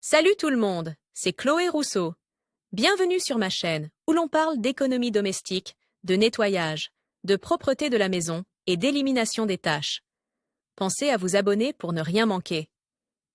Salut tout le monde, c'est Chloé Rousseau. Bienvenue sur ma chaîne où l'on parle d'économie domestique, de nettoyage, de propreté de la maison et d'élimination des tâches. Pensez à vous abonner pour ne rien manquer.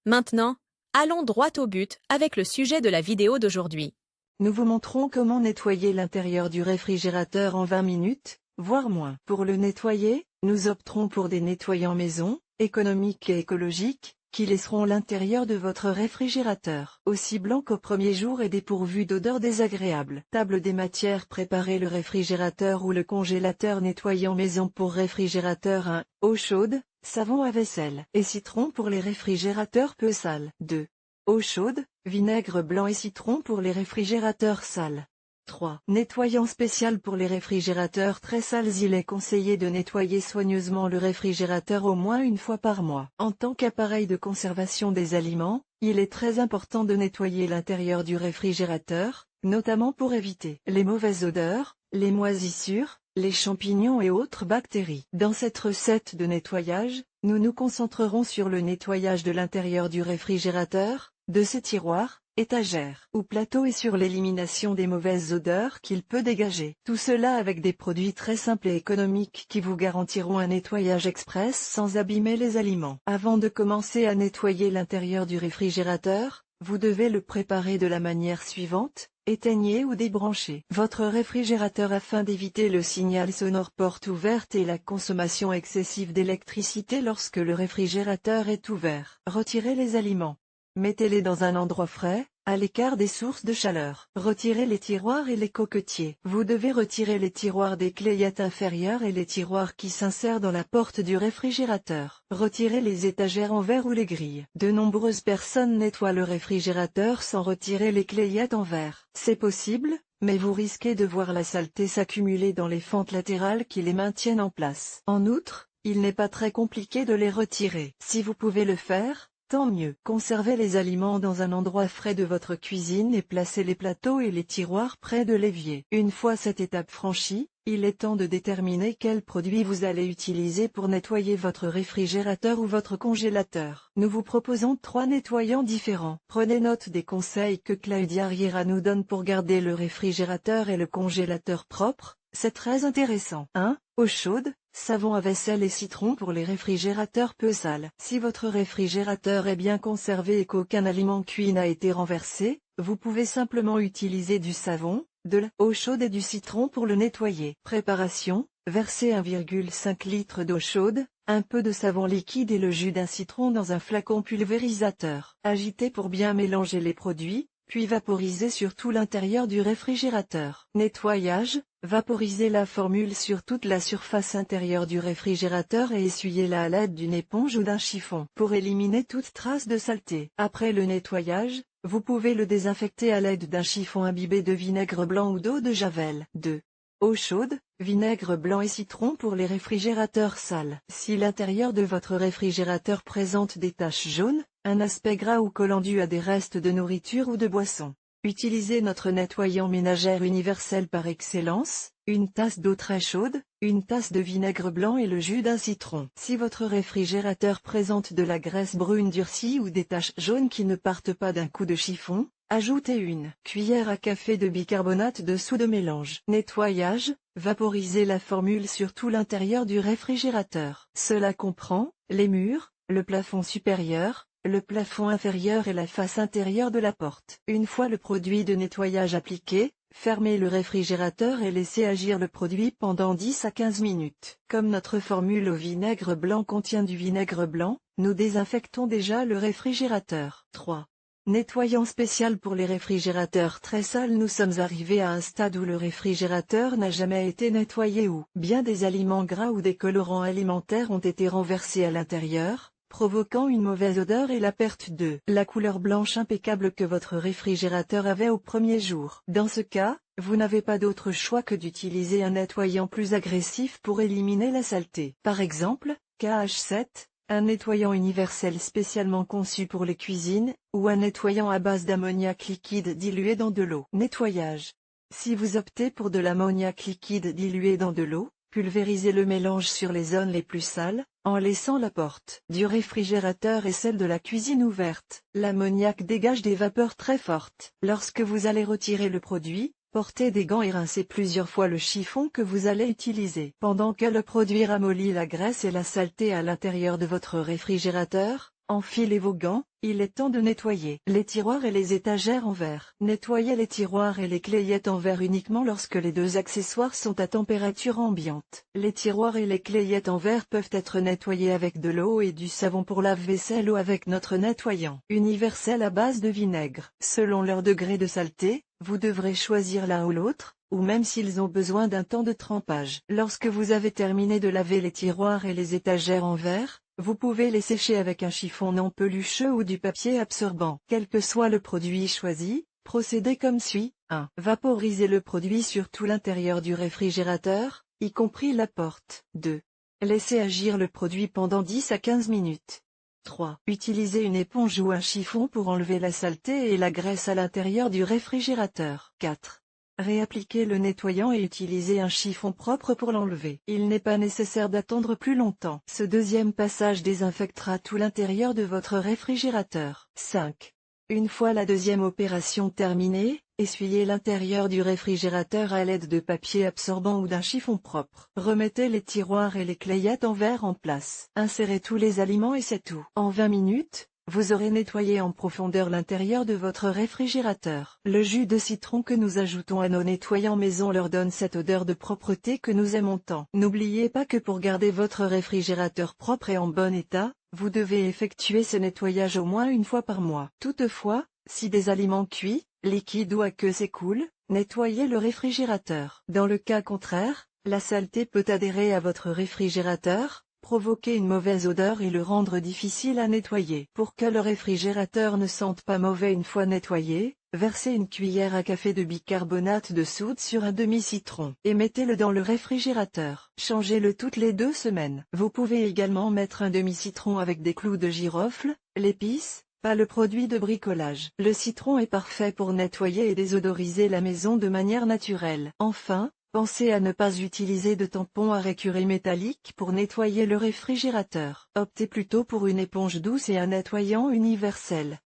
Maintenant, allons droit au but avec le sujet de la vidéo d'aujourd'hui. Nous vous montrons comment nettoyer l'intérieur du réfrigérateur en 20 minutes, voire moins. Pour le nettoyer, nous opterons pour des nettoyants maison, économiques et écologiques, qui laisseront l'intérieur de votre réfrigérateur aussi blanc qu'au premier jour et dépourvu d'odeurs désagréables. Table des matières. Préparez le réfrigérateur ou le congélateur. Nettoyant maison pour réfrigérateur 1, eau chaude, savon à vaisselle et citron pour les réfrigérateurs peu sales. 2. Eau chaude, vinaigre blanc et citron pour les réfrigérateurs sales. 3. Nettoyant spécial pour les réfrigérateurs très sales. Il est conseillé de nettoyer soigneusement le réfrigérateur au moins une fois par mois. En tant qu'appareil de conservation des aliments, il est très important de nettoyer l'intérieur du réfrigérateur, notamment pour éviter les mauvaises odeurs, les moisissures, les champignons et autres bactéries. Dans cette recette de nettoyage, nous nous concentrerons sur le nettoyage de l'intérieur du réfrigérateur, de ses tiroirs, étagères ou plateaux et sur l'élimination des mauvaises odeurs qu'il peut dégager. Tout cela avec des produits très simples et économiques qui vous garantiront un nettoyage express sans abîmer les aliments. Avant de commencer à nettoyer l'intérieur du réfrigérateur, vous devez le préparer de la manière suivante. Éteignez ou débranchez votre réfrigérateur afin d'éviter le signal sonore porte ouverte et la consommation excessive d'électricité lorsque le réfrigérateur est ouvert. Retirez les aliments. Mettez-les dans un endroit frais, à l'écart des sources de chaleur. Retirez les tiroirs et les coquetiers. Vous devez retirer les tiroirs des clayettes inférieures et les tiroirs qui s'insèrent dans la porte du réfrigérateur. Retirez les étagères en verre ou les grilles. De nombreuses personnes nettoient le réfrigérateur sans retirer les clayettes en verre. C'est possible, mais vous risquez de voir la saleté s'accumuler dans les fentes latérales qui les maintiennent en place. En outre, il n'est pas très compliqué de les retirer. Si vous pouvez le faire, tant mieux. Conservez les aliments dans un endroit frais de votre cuisine et placez les plateaux et les tiroirs près de l'évier. Une fois cette étape franchie, il est temps de déterminer quel produit vous allez utiliser pour nettoyer votre réfrigérateur ou votre congélateur. Nous vous proposons 3 nettoyants différents. Prenez note des conseils que Claudia Riera nous donne pour garder le réfrigérateur et le congélateur propres. C'est très intéressant. 1. Eau chaude, savon à vaisselle et citron pour les réfrigérateurs peu sales. Si votre réfrigérateur est bien conservé et qu'aucun aliment cuit n'a été renversé, vous pouvez simplement utiliser du savon, de l'eau chaude et du citron pour le nettoyer. Préparation, versez 1,5 litre d'eau chaude, un peu de savon liquide et le jus d'un citron dans un flacon pulvérisateur. Agitez pour bien mélanger les produits, puis vaporisez sur tout l'intérieur du réfrigérateur. Nettoyage, vaporisez la formule sur toute la surface intérieure du réfrigérateur et essuyez-la à l'aide d'une éponge ou d'un chiffon pour éliminer toute trace de saleté. Après le nettoyage, vous pouvez le désinfecter à l'aide d'un chiffon imbibé de vinaigre blanc ou d'eau de javel. 2. Eau chaude, vinaigre blanc et citron pour les réfrigérateurs sales. Si l'intérieur de votre réfrigérateur présente des taches jaunes, un aspect gras ou collant dû à des restes de nourriture ou de boisson, utilisez notre nettoyant ménagère universel par excellence, une tasse d'eau très chaude, une tasse de vinaigre blanc et le jus d'un citron. Si votre réfrigérateur présente de la graisse brune durcie ou des taches jaunes qui ne partent pas d'un coup de chiffon, ajoutez une cuillère à café de bicarbonate de soude de mélange. Nettoyage, vaporisez la formule sur tout l'intérieur du réfrigérateur. Cela comprend les murs, le plafond supérieur, le plafond inférieur et la face intérieure de la porte. Une fois le produit de nettoyage appliqué, fermez le réfrigérateur et laissez agir le produit pendant 10 à 15 minutes. Comme notre formule au vinaigre blanc contient du vinaigre blanc, nous désinfectons déjà le réfrigérateur. 3. Nettoyant spécial pour les réfrigérateurs très sales. Nous sommes arrivés à un stade où le réfrigérateur n'a jamais été nettoyé ou bien des aliments gras ou des colorants alimentaires ont été renversés à l'intérieur, provoquant une mauvaise odeur et la perte de la couleur blanche impeccable que votre réfrigérateur avait au premier jour. Dans ce cas, vous n'avez pas d'autre choix que d'utiliser un nettoyant plus agressif pour éliminer la saleté. Par exemple, KH7, un nettoyant universel spécialement conçu pour les cuisines, ou un nettoyant à base d'ammoniac liquide dilué dans de l'eau. Nettoyage. Si vous optez pour de l'ammoniac liquide dilué dans de l'eau, Pulvérisez le mélange sur les zones les plus sales, en laissant la porte du réfrigérateur et celle de la cuisine ouverte. L'ammoniac dégage des vapeurs très fortes. Lorsque vous allez retirer le produit, portez des gants et rincez plusieurs fois le chiffon que vous allez utiliser. Pendant que le produit ramollit la graisse et la saleté à l'intérieur de votre réfrigérateur, enfilez vos gants, il est temps de nettoyer les tiroirs et les étagères en verre. Nettoyez les tiroirs et les clayettes en verre uniquement lorsque les deux accessoires sont à température ambiante. Les tiroirs et les clayettes en verre peuvent être nettoyés avec de l'eau et du savon pour lave-vaisselle ou avec notre nettoyant universel à base de vinaigre. Selon leur degré de saleté, vous devrez choisir l'un ou l'autre, ou même s'ils ont besoin d'un temps de trempage. Lorsque vous avez terminé de laver les tiroirs et les étagères en verre, vous pouvez les sécher avec un chiffon non pelucheux ou du papier absorbant. Quel que soit le produit choisi, procédez comme suit. 1. Vaporisez le produit sur tout l'intérieur du réfrigérateur, y compris la porte. 2. Laissez agir le produit pendant 10 à 15 minutes. 3. Utilisez une éponge ou un chiffon pour enlever la saleté et la graisse à l'intérieur du réfrigérateur. 4. Réappliquez le nettoyant et utilisez un chiffon propre pour l'enlever. Il n'est pas nécessaire d'attendre plus longtemps. Ce deuxième passage désinfectera tout l'intérieur de votre réfrigérateur. 5. Une fois la deuxième opération terminée, essuyez l'intérieur du réfrigérateur à l'aide de papier absorbant ou d'un chiffon propre. Remettez les tiroirs et les clayettes en verre en place. Insérez tous les aliments et c'est tout. En 20 minutes, vous aurez nettoyé en profondeur l'intérieur de votre réfrigérateur. Le jus de citron que nous ajoutons à nos nettoyants maison leur donne cette odeur de propreté que nous aimons tant. N'oubliez pas que pour garder votre réfrigérateur propre et en bon état, vous devez effectuer ce nettoyage au moins une fois par mois. Toutefois, si des aliments cuits, liquides ou aqueux s'écoulent, nettoyez le réfrigérateur. Dans le cas contraire, la saleté peut adhérer à votre réfrigérateur, provoquer une mauvaise odeur et le rendre difficile à nettoyer. Pour que le réfrigérateur ne sente pas mauvais une fois nettoyé, versez une cuillère à café de bicarbonate de soude sur un demi-citron et mettez-le dans le réfrigérateur. Changez-le toutes les 2 semaines. Vous pouvez également mettre un demi-citron avec des clous de girofle, l'épice, pas le produit de bricolage. Le citron est parfait pour nettoyer et désodoriser la maison de manière naturelle. Enfin, pensez à ne pas utiliser de tampon à récuré métallique pour nettoyer le réfrigérateur. Optez plutôt pour une éponge douce et un nettoyant universel.